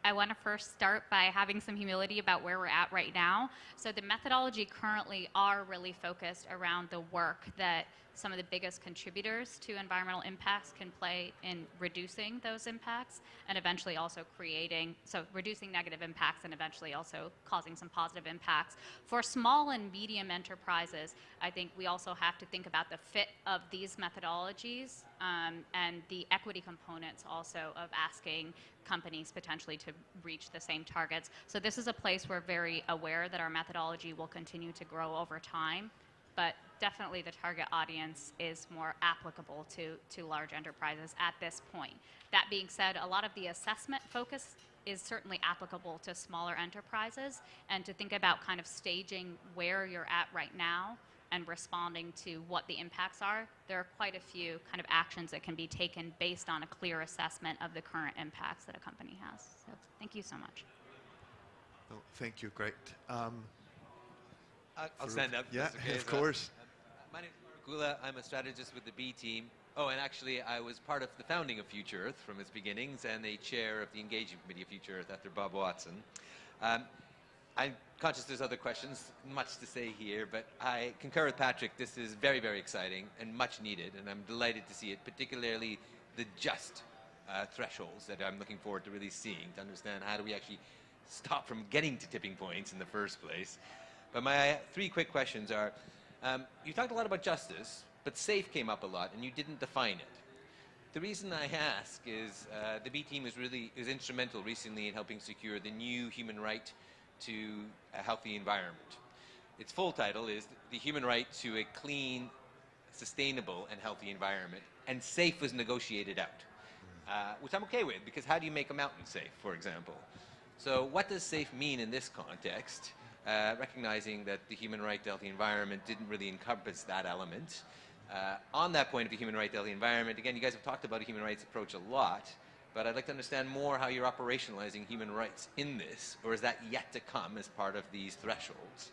I want to first start by having some humility about where we're at right now. So the methodology currently are really focused around the work that some of the biggest contributors to environmental impacts can play in reducing those impacts and eventually also reducing negative impacts and eventually also causing some positive impacts. For small and medium enterprises, I think we also have to think about the fit of these methodologies and the equity components also of asking companies potentially to reach the same targets. So this is a place we're very aware that our methodology will continue to grow over time, but definitely the target audience is more applicable to large enterprises at this point. That being said, a lot of the assessment focus is certainly applicable to smaller enterprises, and to think about kind of staging where you're at right now and responding to what the impacts are, there are quite a few kind of actions that can be taken based on a clear assessment of the current impacts that a company has. So thank you so much. Oh, thank you, great. I'll stand up. Yeah, okay, of course. My name is Marco. Gula. I'm a strategist with the B team. Oh, and actually, I was part of the founding of Future Earth from its beginnings and the chair of the Engagement Committee of Future Earth after Bob Watson. I'm conscious there's other questions, much to say here, but I concur with Patrick. This is very, very exciting and much needed, and I'm delighted to see it, particularly the just thresholds that I'm looking forward to really seeing to understand how do we actually stop from getting to tipping points in the first place. But my three quick questions are, you talked a lot about justice, but safe came up a lot, and you didn't define it. The reason I ask is the B team is instrumental recently in helping secure the new human right to a healthy environment. Its full title is The Human Right to a Clean, Sustainable, and Healthy Environment, and safe was negotiated out, which I'm okay with, because how do you make a mountain safe, for example? So what does safe mean in this context, recognizing that the human right to a healthy environment didn't really encompass that element? On that point of the human right to a healthy environment, again, you guys have talked about a human rights approach a lot, but I'd like to understand more how you're operationalizing human rights in this, or is that yet to come as part of these thresholds?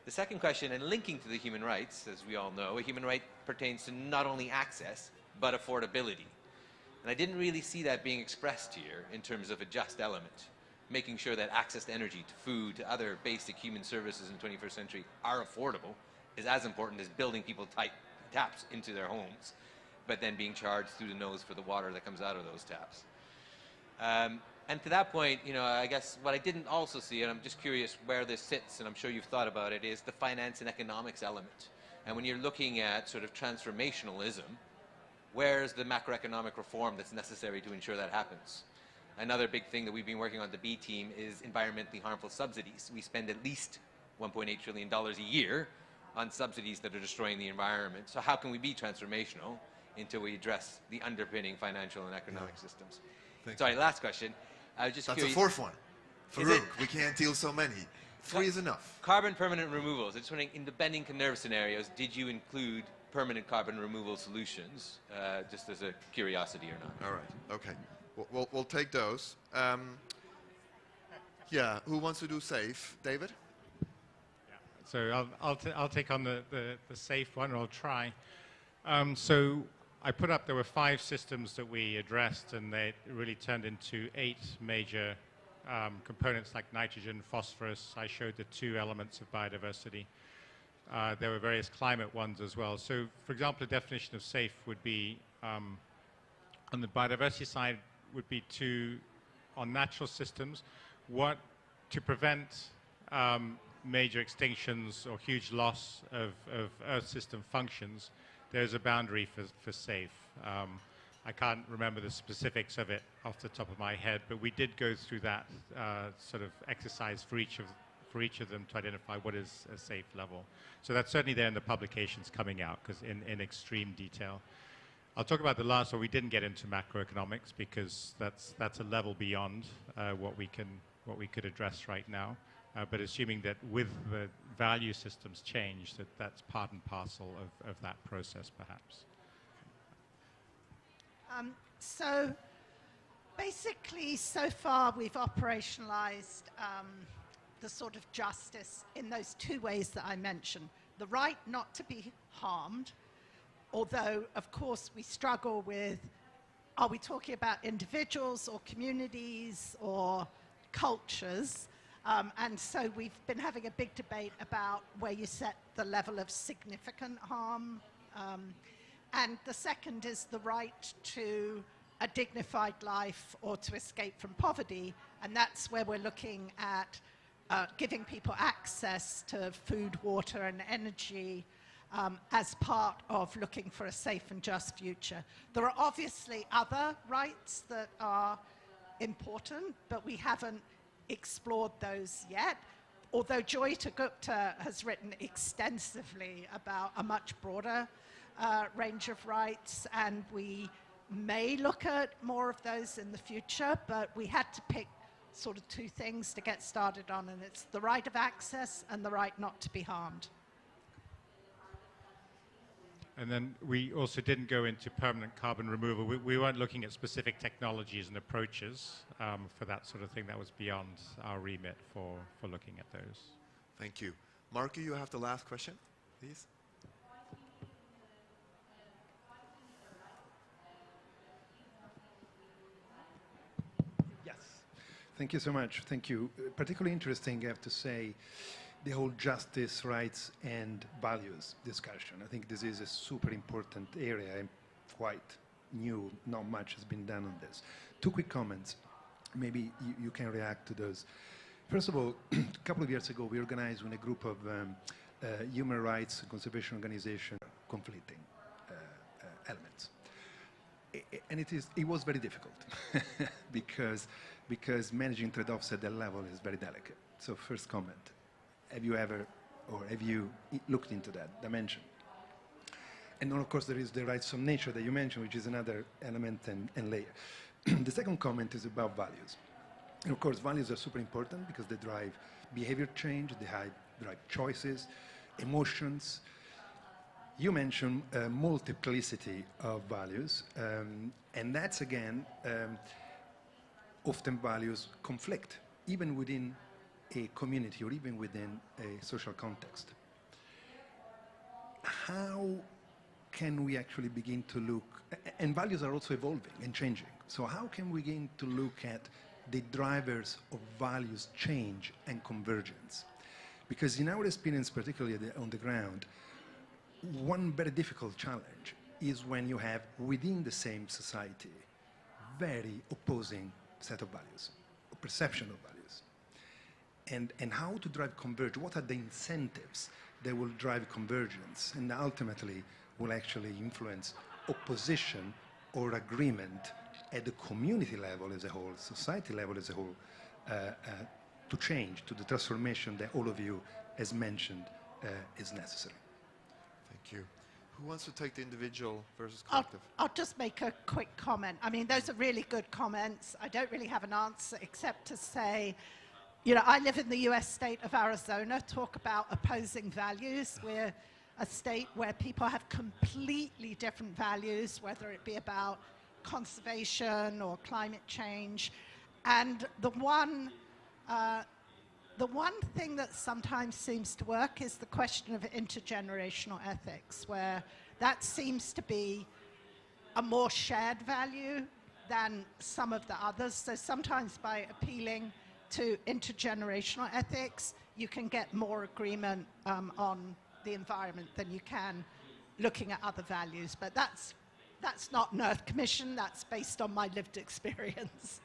The second question, and linking to the human rights, as we all know, a human right pertains to not only access, but affordability. And I didn't really see that being expressed here in terms of a just element. Making sure that access to energy, to food, to other basic human services in the 21st century are affordable is as important as building people taps into their homes, but then being charged through the nose for the water that comes out of those taps. And to that point, you know, I guess what I didn't also see, and I'm just curious where this sits, and I'm sure you've thought about it, is the finance and economics element. And when you're looking at sort of transformationalism, where's the macroeconomic reform that's necessary to ensure that happens? Another big thing that we've been working on the B team is environmentally harmful subsidies. We spend at least $1.8 trillion a year on subsidies that are destroying the environment. So how can we be transformational until we address the underpinning financial and economic systems? Sorry, last question. I was just That's curious. a fourth one. Farouk, we can't deal so many. 3 is enough. Carbon permanent removals. I'm just wondering, in the bending curve scenarios, did you include permanent carbon removal solutions, just as a curiosity or not? All right, okay. We'll take those. Yeah, who wants to do safe? David? So I'll take on the safe one, or I'll try. So I put up, there were 5 systems that we addressed, and they really turned into 8 major components like nitrogen, phosphorus. I showed the 2 elements of biodiversity. There were various climate ones as well. So, for example, a definition of safe would be, on the biodiversity side, would be on natural systems, what to prevent major extinctions or huge loss of Earth system functions. There's a boundary for safe. I can't remember the specifics of it off the top of my head, but we did go through that sort of exercise for each of them to identify what is a safe level. So that's certainly there in the publications coming out, because in extreme detail. I'll talk about the last one. We didn't get into macroeconomics because that's a level beyond what we could address right now. But assuming that with the value systems change, that's part and parcel of that process, perhaps. So basically, so far we've operationalized the sort of justice in those 2 ways that I mentioned. The right not to be harmed, although, of course, we struggle with, are we talking about individuals or communities or cultures? And so we've been having a big debate about where you set the level of significant harm. And the second is the right to a dignified life or to escape from poverty. And that's where we're looking at giving people access to food, water, and energy as part of looking for a safe and just future. There are obviously other rights that are important, but we haven't explored those yet. Although Joyita Gupta has written extensively about a much broader range of rights, and we may look at more of those in the future, but we had to pick sort of 2 things to get started on, and it's the right of access and the right not to be harmed. And then we also didn't go into permanent carbon removal. We weren't looking at specific technologies and approaches for that sort of thing. That was beyond our remit for looking at those. Thank you. Marco, you have the last question, please. Thank you so much. Thank you. Particularly interesting, I have to say, the whole justice, rights, and values discussion. I think this is a super important area. I'm quite new. Not much has been done on this. Two quick comments. Maybe you can react to those. First of all, a couple of years ago, we organized with a group of human rights conservation organizations conflicting elements. And it was very difficult because managing trade-offs at that level is very delicate. So first comment, have you ever, or have you looked into that dimension? And then of course there is the rights of nature that you mentioned, which is another element and layer. The second comment is about values. And of course values are super important because they drive behavior change, they drive choices, emotions. You mentioned multiplicity of values, and that's again, often values conflict, even within a community or even within a social context. How can we actually begin to look, and values are also evolving and changing, so how can we begin to look at the drivers of values change and convergence? Because in our experience, particularly on the ground, one very difficult challenge is when you have within the same society very opposing set of values, or perception of values. And how to drive convergence, what are the incentives that will drive convergence and ultimately will actually influence opposition or agreement at the community level as a whole, society level as a whole, to change, to the transformation that all of you has mentioned is necessary. Thank you. Who wants to take the individual versus collective? I'll just make a quick comment. I mean, those are really good comments. I don't really have an answer except to say, you know, I live in the US state of Arizona. Talk about opposing values. We're a state where people have completely different values, whether it be about conservation or climate change. And the one thing that sometimes seems to work is the question of intergenerational ethics, where that seems to be a more shared value than some of the others. So sometimes by appealing to intergenerational ethics, you can get more agreement on the environment than you can looking at other values. But that's not an Earth Commission, that's based on my lived experience.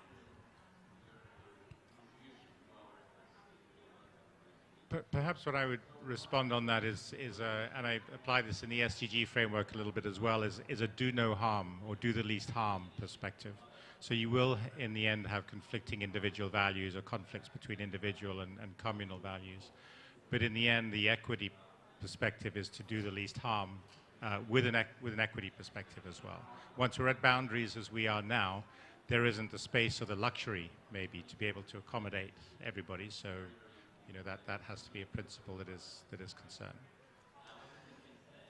Perhaps what I would respond on that is and I apply this in the SDG framework a little bit as well, is a do no harm or do the least harm perspective. So you will, in the end, have conflicting individual values or conflicts between individual and communal values. But in the end, the equity perspective is to do the least harm with an equity perspective as well. Once we're at boundaries as we are now, there isn't the space or the luxury, maybe, to be able to accommodate everybody. So, you know, that has to be a principle that is concerned.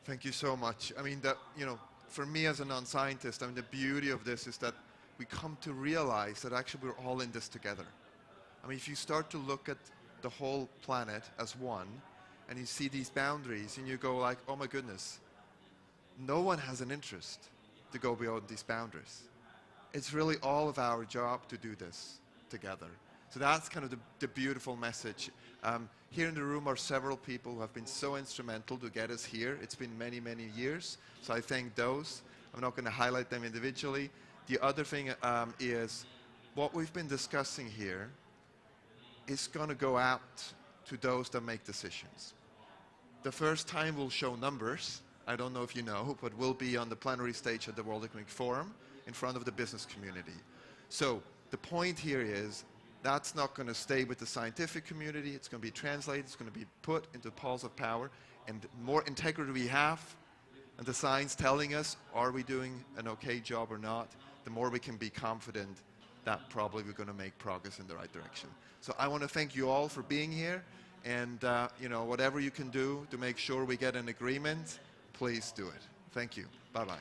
Thank you so much. I mean, that, you know, for me as a non-scientist, I mean, the beauty of this is that we come to realize that actually we're all in this together. I mean, if you start to look at the whole planet as one, and you see these boundaries, and you go like, oh my goodness, no one has an interest to go beyond these boundaries. It's really all of our job to do this together. So that's kind of the beautiful message. Here in the room are several people who have been so instrumental to get us here. It's been many, many years. So I thank those. I'm not going to highlight them individually. The other thing is what we've been discussing here is going to go out to those that make decisions. The first time we'll show numbers. I don't know if you know, but we'll be on the plenary stage at the World Economic Forum in front of the business community. So the point here is that's not going to stay with the scientific community. It's going to be translated. It's going to be put into poles of power. And the more integrity we have, and the science telling us, are we doing an okay job or not, the more we can be confident that probably we're going to make progress in the right direction. So I want to thank you all for being here. And you know, whatever you can do to make sure we get an agreement, please do it. Thank you. Bye-bye.